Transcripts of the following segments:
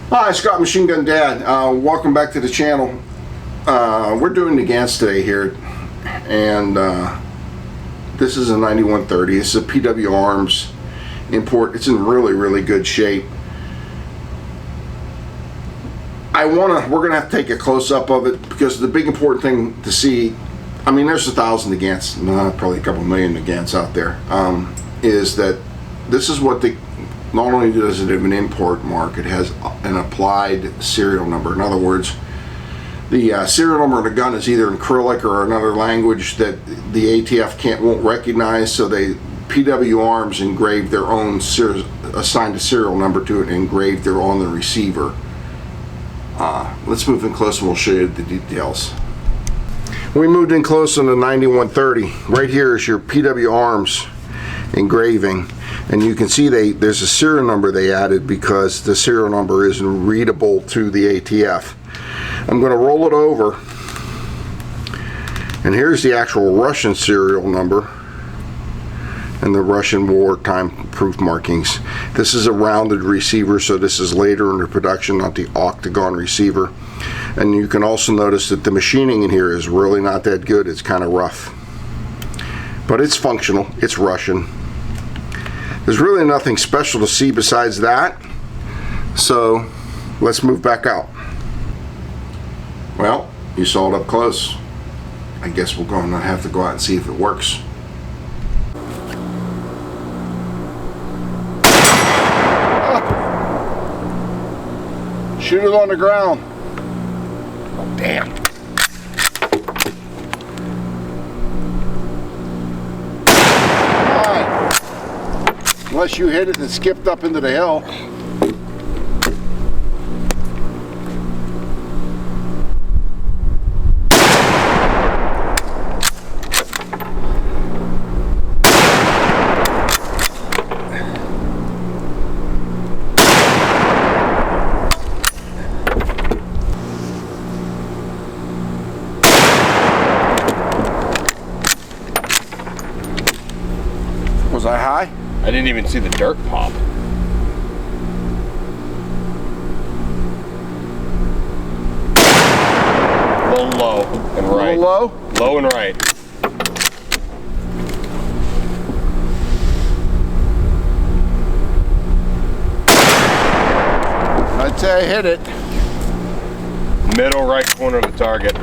Hi, Scott Machine Gun Dad. Welcome back to the channel. We're doing the Gants today here, and this is a 9130. It's a PW Arms import. It's in really good shape. We're gonna have to take a close-up of it because the big important thing to see, I mean, there's 1,000 Gants, probably a couple million Gants out there, is that this is what not only does it have an import mark, it has an applied serial number. In other words, the serial number of the gun is either in Cyrillic or another language that the ATF won't recognize, so PW Arms engraved their own, assigned a serial number to it and engraved it on the receiver. Let's move in close and we'll show you the details. We moved in close on the 9130. Right here is your PW Arms engraving, and you can see there's a serial number they added because the serial number isn't readable to the ATF. I'm going to roll it over, and here's the actual Russian serial number and the Russian wartime proof markings. This is a rounded receiver, so this is later in the production, not the octagon receiver. And you can also notice that the machining in here is really not that good. It's kind of rough, but it's functional. It's Russian. There's really nothing special to see besides that, so let's move back out. Well, you saw it up close. I guess we're going to have to go out and see if it works. Shoot it on the ground. Oh, damn. Unless you hit it and skipped up into the hill. Was I high? I didn't even see the dirt pop. A little low and right. A little low? Low and right. I'd say I hit it. Middle right corner of the target.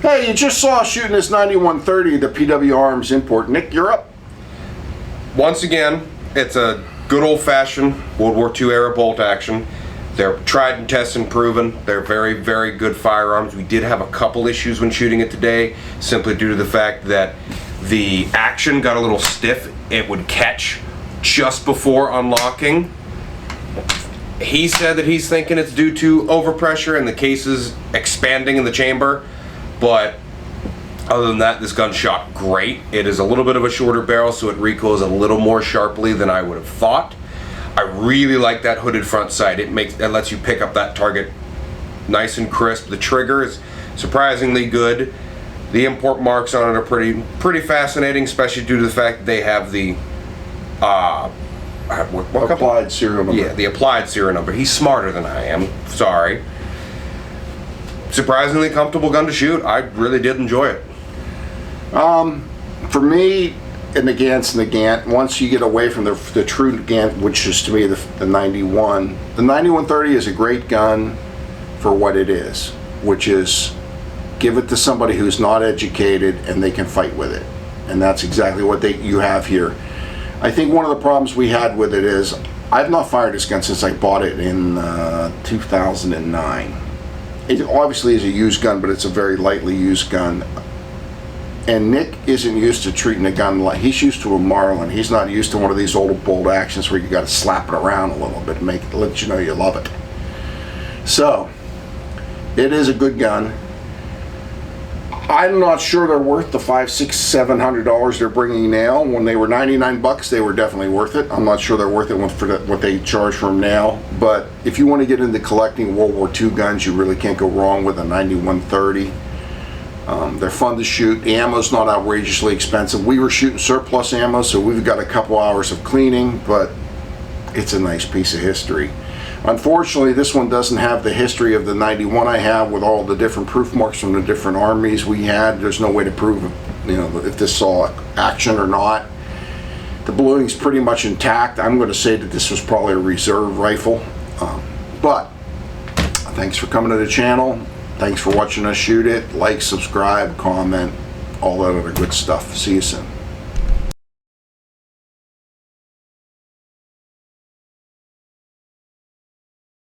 Hey, you just saw us shooting this 9130, the PW Arms import. Nick, you're up. Once again, it's a good old-fashioned World War II era bolt action. They're tried and tested and proven. They're very good firearms. We did have a couple issues when shooting it today, simply due to the fact that the action got a little stiff. It would catch just before unlocking. He said that he's thinking it's due to overpressure and the cases expanding in the chamber. But other than that, this gun shot great. It is a little bit of a shorter barrel, so it recoils a little more sharply than I would have thought. I really like that hooded front sight. It lets you pick up that target nice and crisp. The trigger is surprisingly good. The import marks on it are pretty fascinating, especially due to the fact that they have the applied serial number. Yeah, the applied serial number. He's smarter than I am. Sorry. Surprisingly comfortable gun to shoot. I really did enjoy it. For me, in the Gant, once you get away from the true Gant, which is to me the 91, the 9130 is a great gun for what it is, which is give it to somebody who's not educated and they can fight with it. And that's exactly what you have here. I think one of the problems we had with it is I've not fired this gun since I bought it in 2009. It obviously is a used gun, but it's a very lightly used gun. And Nick isn't used to treating a gun like, he's used to a Marlin. He's not used to one of these old bolt actions where you got to slap it around a little bit and let you know you love it. So, it is a good gun. I'm not sure they're worth the $500, $600, $700 they're bringing now. When they were 99 bucks, they were definitely worth it. I'm not sure they're worth it for what they charge for them now. But if you want to get into collecting World War II guns, you really can't go wrong with a 9130. They're fun to shoot. The ammo's not outrageously expensive. We were shooting surplus ammo, so we've got a couple hours of cleaning, but it's a nice piece of history. Unfortunately, this one doesn't have the history of the 91 I have with all the different proof marks from the different armies we had. There's no way to prove, if this saw action or not. The bluing's pretty much intact. I'm going to say that this was probably a reserve rifle. But thanks for coming to the channel. Thanks for watching us shoot it. Like, subscribe, comment, all that other good stuff. See you soon.